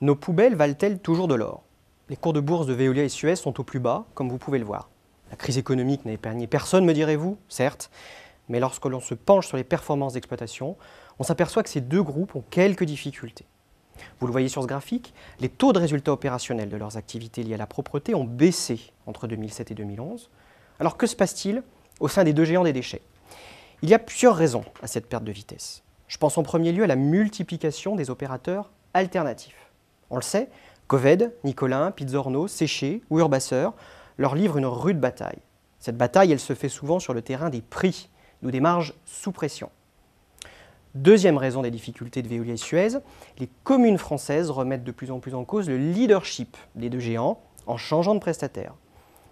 Nos poubelles valent-elles toujours de l'or? Les cours de bourse de Veolia et Suez sont au plus bas, comme vous pouvez le voir. La crise économique n'a épargné personne, me direz-vous, certes, mais lorsque l'on se penche sur les performances d'exploitation, on s'aperçoit que ces deux groupes ont quelques difficultés. Vous le voyez sur ce graphique, les taux de résultats opérationnels de leurs activités liées à la propreté ont baissé entre 2007 et 2011. Alors que se passe-t-il au sein des deux géants des déchets? Il y a plusieurs raisons à cette perte de vitesse. Je pense en premier lieu à la multiplication des opérateurs alternatifs. On le sait, Coved, Nicolin, Pizzorno, Séché ou Urbasseur leur livrent une rude bataille. Cette bataille, elle se fait souvent sur le terrain des prix ou des marges sous pression. Deuxième raison des difficultés de Veolia et Suez, les communes françaises remettent de plus en plus en cause le leadership des deux géants en changeant de prestataire.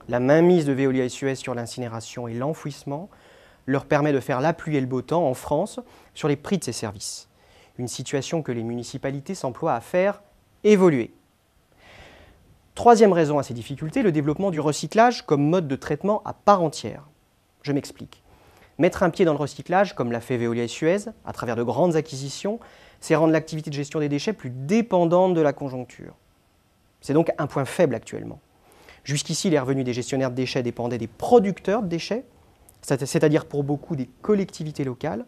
La mainmise de Veolia et Suez sur l'incinération et l'enfouissement leur permet de faire la pluie et le beau temps en France sur les prix de ces services. Une situation que les municipalités s'emploient à faire évoluer. Troisième raison à ces difficultés, le développement du recyclage comme mode de traitement à part entière. Je m'explique. Mettre un pied dans le recyclage, comme l'a fait Veolia et Suez, à travers de grandes acquisitions, c'est rendre l'activité de gestion des déchets plus dépendante de la conjoncture. C'est donc un point faible actuellement. Jusqu'ici, les revenus des gestionnaires de déchets dépendaient des producteurs de déchets, c'est-à-dire pour beaucoup des collectivités locales.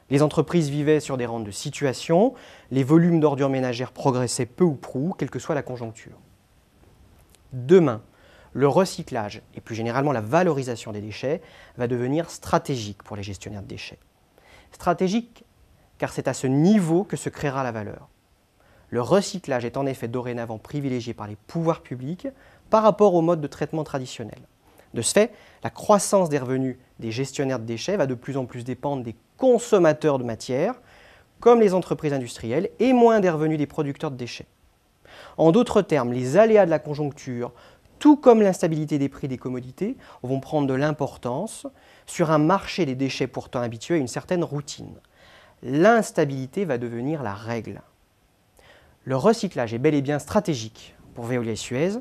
Les entreprises vivaient sur des rentes de situation, les volumes d'ordures ménagères progressaient peu ou prou, quelle que soit la conjoncture. Demain, le recyclage et plus généralement la valorisation des déchets va devenir stratégique pour les gestionnaires de déchets. Stratégique car c'est à ce niveau que se créera la valeur. Le recyclage est en effet dorénavant privilégié par les pouvoirs publics par rapport au mode de traitement traditionnel. De ce fait, la croissance des revenus des gestionnaires de déchets va de plus en plus dépendre des consommateurs de matière, comme les entreprises industrielles, et moins des revenus des producteurs de déchets. En d'autres termes, les aléas de la conjoncture, tout comme l'instabilité des prix des commodités, vont prendre de l'importance sur un marché des déchets pourtant habitué à une certaine routine. L'instabilité va devenir la règle. Le recyclage est bel et bien stratégique pour Veolia et Suez,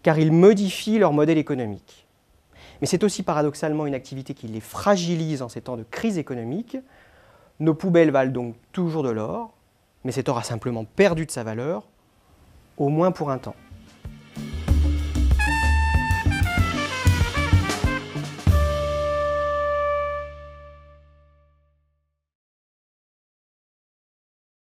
car il modifie leur modèle économique. Mais c'est aussi paradoxalement une activité qui les fragilise en ces temps de crise économique. Nos poubelles valent donc toujours de l'or, mais cet or a simplement perdu de sa valeur, au moins pour un temps.